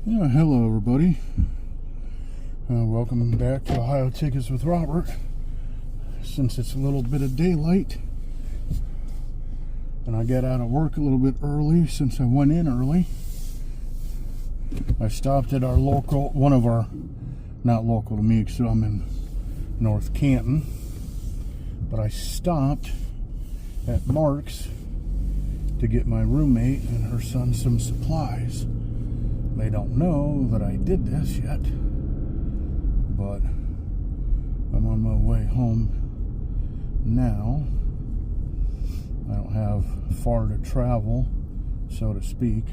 Yeah, hello everybody. Welcome back to Ohio Tickets with Robert. Since it's a little bit of daylight and I got out of work a little bit early since I went in early, I stopped at our local, not local to me because I'm in North Canton, but I stopped at Marc's to get my roommate and her son some supplies. They don't know that I did this yet, but I'm on my way home now. I don't have far to travel, so to speak,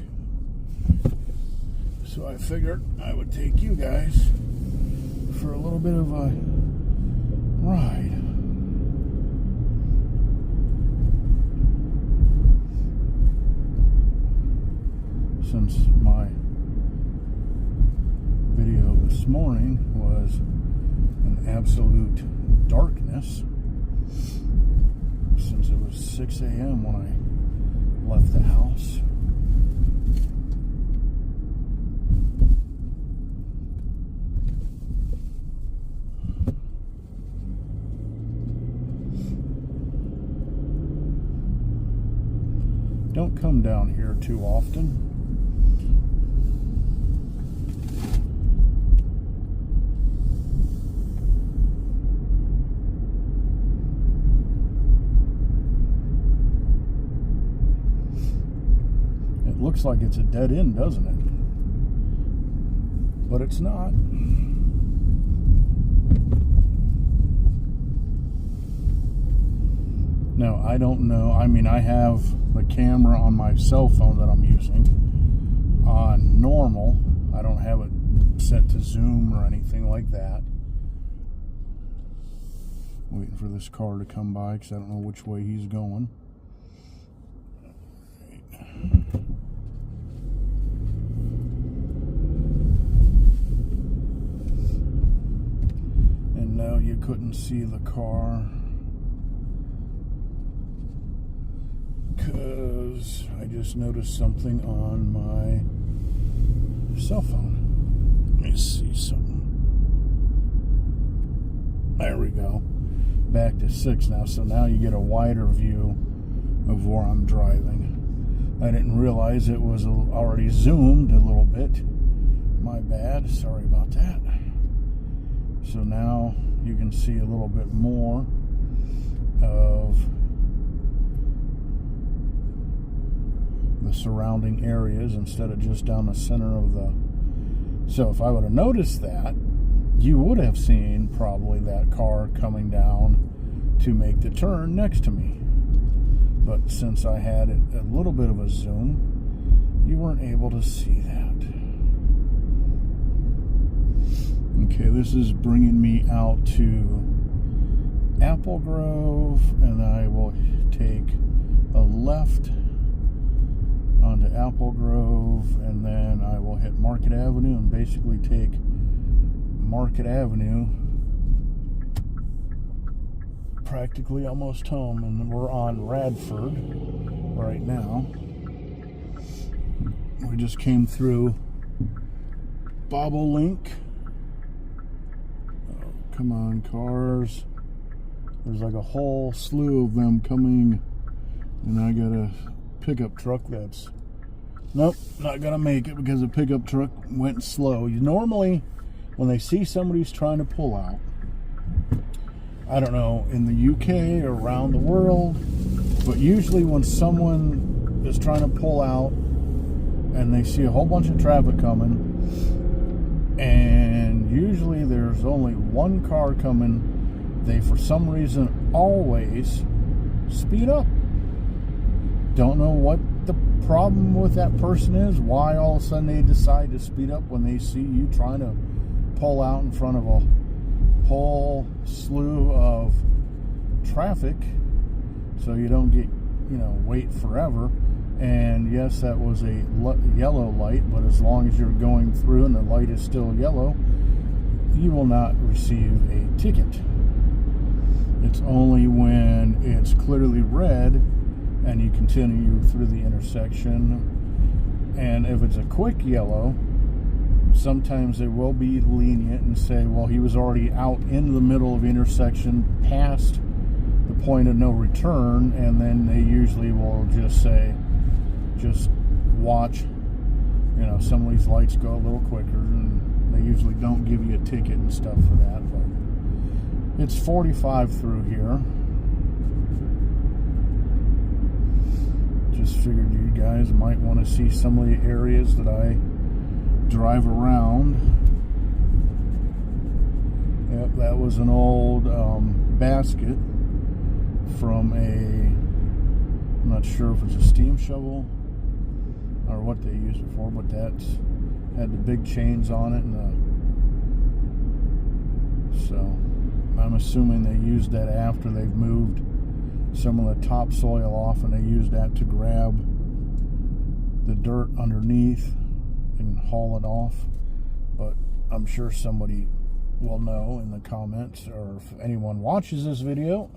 so I figured I would take you guys for a little bit of a ride. Since my video this morning was an absolute darkness, since it was 6 a.m. when I left the house. Don't come down here too often. Looks like it's a dead end, doesn't it? But it's not. No, I don't know. I mean, I have the camera on my cell phone that I'm using on normal. I don't have it set to zoom or anything like that. Waiting for this car to come by because I don't know which way he's going. No, you couldn't see the car because I just noticed something on my cell phone. Let me see something. There we go. Back to 6 now, so now you get a wider view of where I'm driving. I didn't realize it was already zoomed a little bit. My bad. Sorry about that. So now you can see a little bit more of the surrounding areas instead of just down the center of the... So if I would have noticed that, you would have seen probably that car coming down to make the turn next to me. But since I had it a little bit of a zoom, you weren't able to see that. Okay, this is bringing me out to Apple Grove, and I will take a left onto Apple Grove, and then I will hit Market Avenue and basically take Market Avenue practically almost home. And we're on Radford right now. We just came through Bobolink. Come on, cars. There's like a whole slew of them coming, and I got a pickup truck that's... Nope, not gonna make it because the pickup truck went slow. You normally, when they see somebody's trying to pull out, I don't know, in the UK or around the world, but usually when someone is trying to pull out and they see a whole bunch of traffic coming, and usually there's only one car coming, they for some reason always speed up. Don't know what the problem with that person is, why all of a sudden they decide to speed up when they see you trying to pull out in front of a whole slew of traffic, so you don't get, wait forever. And yes, that was a yellow light, but as long as you're going through and the light is still yellow, you will not receive a ticket. It's only when it's clearly red and you continue through the intersection, and if it's a quick yellow, sometimes they will be lenient and say, well, he was already out in the middle of the intersection past the point of no return, and then they usually will just say, just watch, some of these lights go a little quicker, and they usually don't give you a ticket and stuff for that. But it's 45 through here. Just figured you guys might want to see some of the areas that I drive around. Yep, that was an old basket from I'm not sure if it's a steam shovel or what they used it for, but that had the big chains on it, so I'm assuming they used that after they've moved some of the topsoil off, and they used that to grab the dirt underneath and haul it off. But I'm sure somebody will know in the comments, or if anyone watches this video.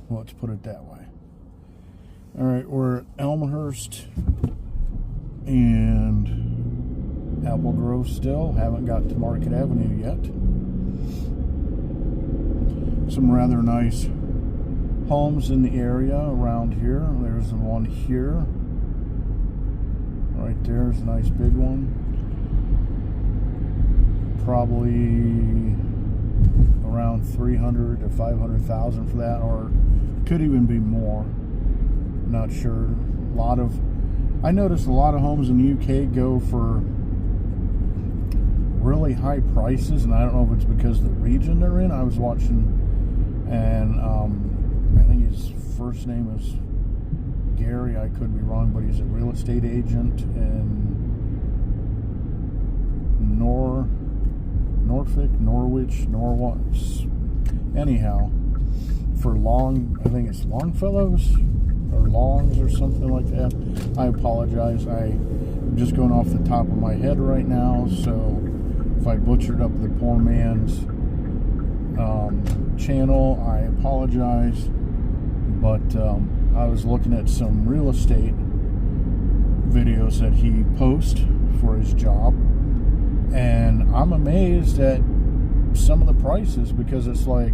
Let's put it that way. Alright, we're at Elmhurst and Apple Grove still. Haven't got to Market Avenue yet. Some rather nice homes in the area around here. There's the one here. Right there's a nice big one. Probably around 300 to 500,000 for that, or could even be more. Not sure. I noticed a lot of homes in the UK go for really high prices, and I don't know if it's because of the region they're in. I was watching, and I think his first name is Gary. I could be wrong, but he's a real estate agent in Norfolk, Norwich. Anyhow, for I think it's Longfellows or Longs or something like that. I apologize. I'm just going off the top of my head right now, so if I butchered up the poor man's channel, I apologize. But I was looking at some real estate videos that he posts for his job, and I'm amazed at some of the prices, because it's like,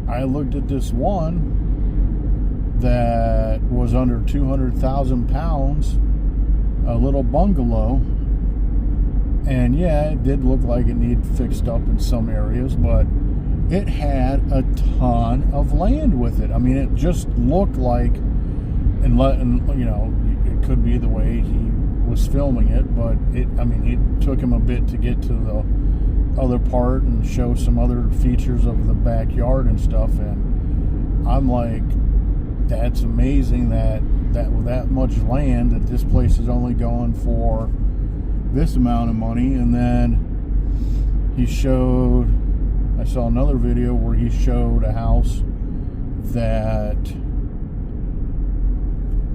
I looked at this one that was under 200,000 pounds, a little bungalow, and yeah, it did look like it needed fixed up in some areas, but it had a ton of land with it. I mean, it just looked like, and it could be the way he was filming it, but it took him a bit to get to the other part and show some other features of the backyard and stuff, and I'm like, that's amazing that with that much land, that this place is only going for this amount of money. And then I saw another video where he showed a house that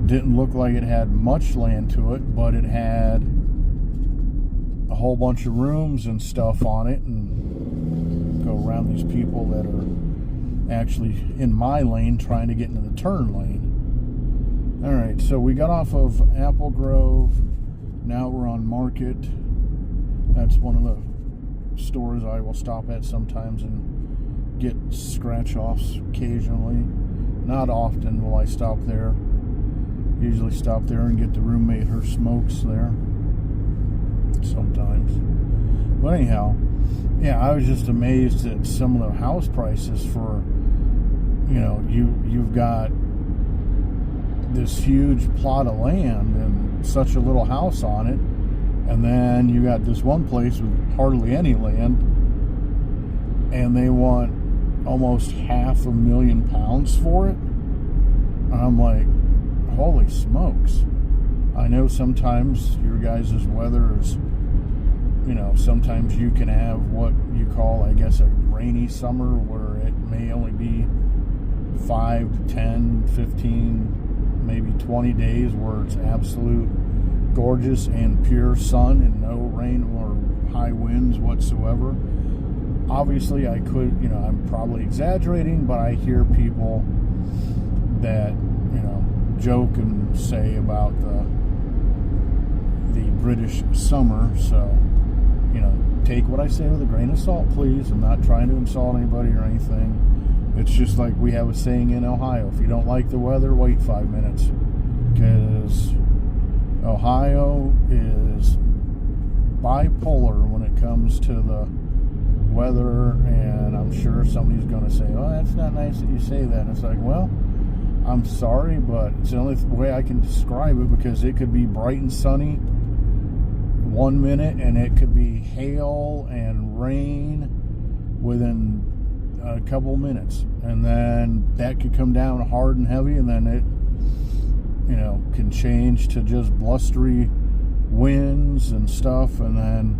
didn't look like it had much land to it, but it had a whole bunch of rooms and stuff on it, and go around these people that are actually in my lane trying to get into the turn lane. Alright, so we got off of Apple Grove. Now we're on Market. That's one of the stores I will stop at sometimes and get scratch-offs occasionally. Not often will I stop there. Usually stop there and get the roommate her smokes there. Sometimes. But anyhow, yeah, I was just amazed at some of the house prices for, you've got this huge plot of land and such a little house on it, and then you got this one place with hardly any land, and they want almost £500,000 for it. And I'm like, holy smokes. I know sometimes your guys' weather is, sometimes you can have what you call, I guess, a rainy summer, where it may only be 5 to 10, 15, maybe 20 days where it's absolute gorgeous and pure sun and no rain or high winds whatsoever. Obviously, I could, I'm probably exaggerating, but I hear people that, joke and say about the British summer, so, you know, take what I say with a grain of salt, please. I'm not trying to insult anybody or anything. It's just like we have a saying in Ohio: if you don't like the weather, wait 5 minutes, because Ohio is bipolar when it comes to the weather, and I'm sure somebody's going to say, "Oh, that's not nice that you say that." And it's like, well, I'm sorry, but it's the only way I can describe it, because it could be bright and sunny 1 minute, and it could be hail and rain within a couple minutes, and then that could come down hard and heavy, and then it, you know, can change to just blustery winds and stuff, and then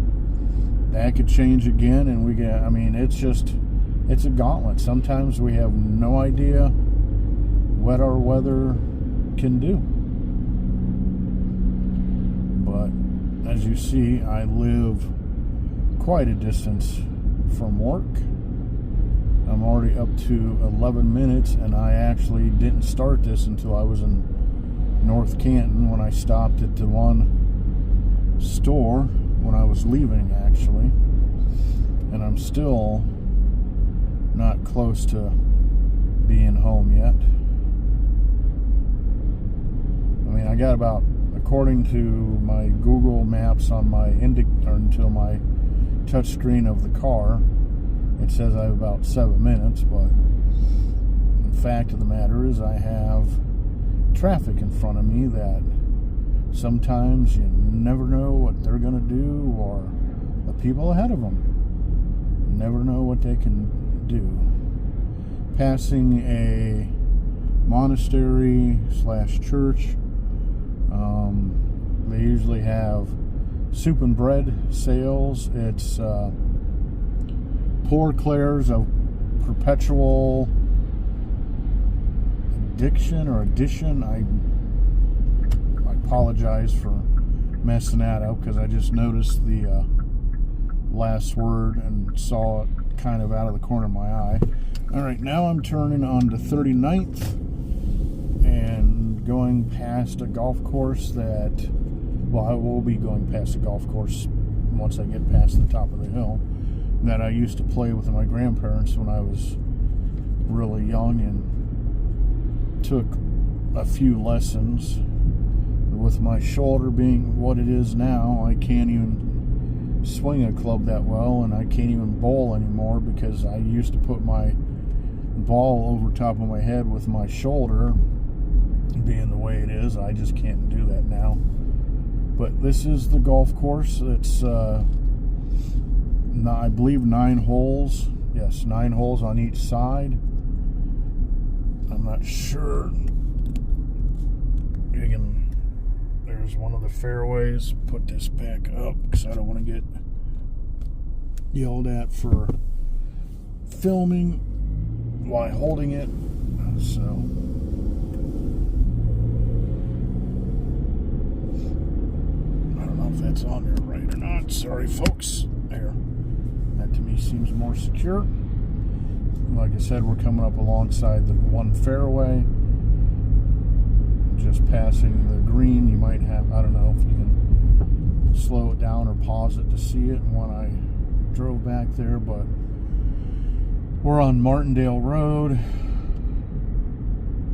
that could change again, and we get, I mean, it's a gauntlet. Sometimes we have no idea what our weather can do. But as you see, I live quite a distance from work. I'm already up to 11 minutes, and I actually didn't start this until I was in North Canton, when I stopped at the one store when I was leaving, actually. And I'm still not close to being home yet. I mean, I got about, according to my Google Maps on my until my touchscreen of the car, it says I have about 7 minutes, but the fact of the matter is I have traffic in front of me that sometimes you never know what they're going to do, or the people ahead of them never know what they can do. Passing a monastery / church. They usually have soup and bread sales. It's Poor Clare's of Perpetual Addition. I apologize for messing that up, because I just noticed the last word and saw it kind of out of the corner of my eye. Alright, now I'm turning on to 39th and going past a golf course that, well, I will be going past a golf course once I get past the top of the hill, that I used to play with my grandparents when I was really young, and took a few lessons. With my shoulder being what it is now, I can't even swing a club that well, and I can't even bowl anymore, because I used to put my ball over top of my head with my shoulder being the way it is. I just can't do that now. But this is the golf course. It's I believe 9 holes. Yes, 9 holes on each side. I'm not sure. There's one of the fairways. Put this back up because I don't want to get yelled at for filming while holding it. So I don't know if that's on there right or not. Sorry, folks. There. That to me seems more secure. Like I said, we're coming up alongside the one fairway. Just passing the green. You might have, I don't know if you can slow it down or pause it to see it when I drove back there, but we're on Martindale Road.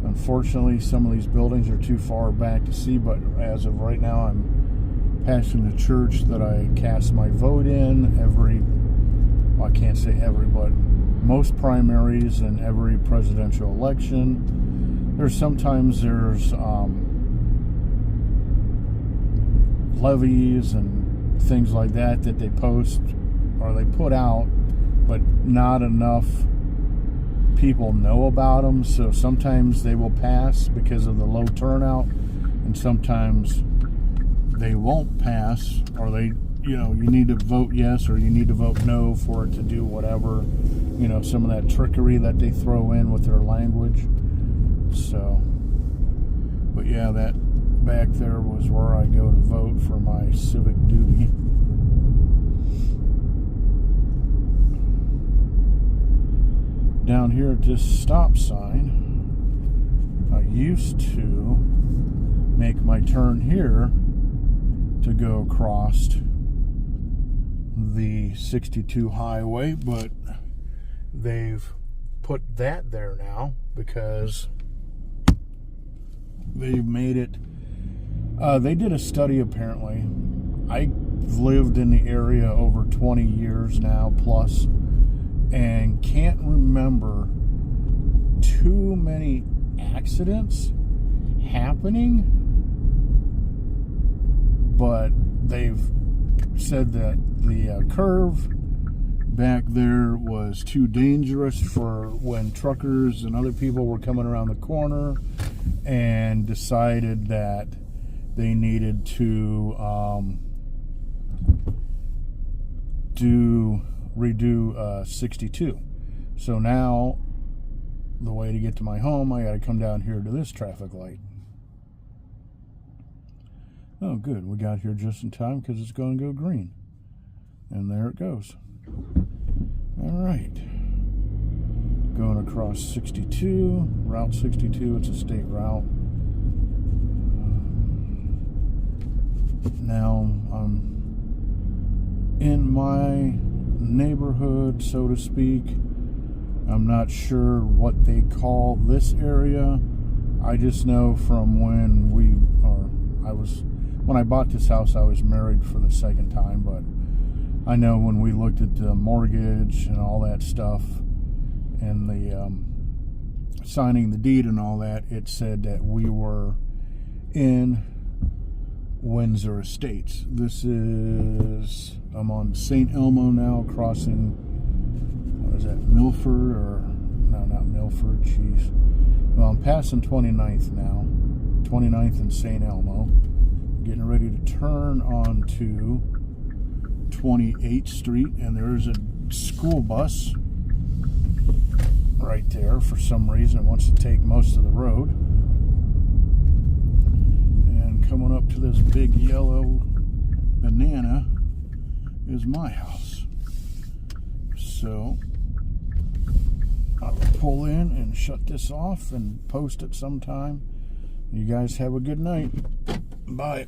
Unfortunately, some of these buildings are too far back to see, but as of right now, I'm passing the church that I cast my vote in well, I can't say every, but most primaries and every presidential election. Sometimes there's levies and things like that they post or they put out, but not enough people know about them. So sometimes they will pass because of the low turnout, and sometimes they won't pass, or they, you know, you need to vote yes or you need to vote no for it to do whatever, you know, some of that trickery that they throw in with their language. So, but yeah, that back there was where I go to vote for my civic duty. Down here at this stop sign, I used to make my turn here to go across the 62 highway, but they've put that there now because they've made it. They did a study apparently. I've lived in the area over 20 years now plus, and can't remember too many accidents happening, but they've said that the curve back there was too dangerous for when truckers and other people were coming around the corner, and decided that they needed to redo 62. So now the way to get to my home, I got to come down here to this traffic light. Oh, good. We got here just in time because it's going to go green. And there it goes. All right. Going across 62, Route 62. It's a state route. Now I'm in my neighborhood, so to speak. I'm not sure what they call this area. I just know from when when I bought this house, I was married for the second time, but I know when we looked at the mortgage and all that stuff and the signing the deed and all that, it said that we were in Windsor Estates. I'm on St. Elmo now, crossing, what is that, Milford, or, no, not Milford, jeez. Well, I'm passing 29th now, 29th and St. Elmo, getting ready to turn onto 28th Street, and there's a school bus right there. For some reason, it wants to take most of the road. And coming up to this big yellow banana is my house. So I'll pull in and shut this off and post it sometime. You guys have a good night. Bye.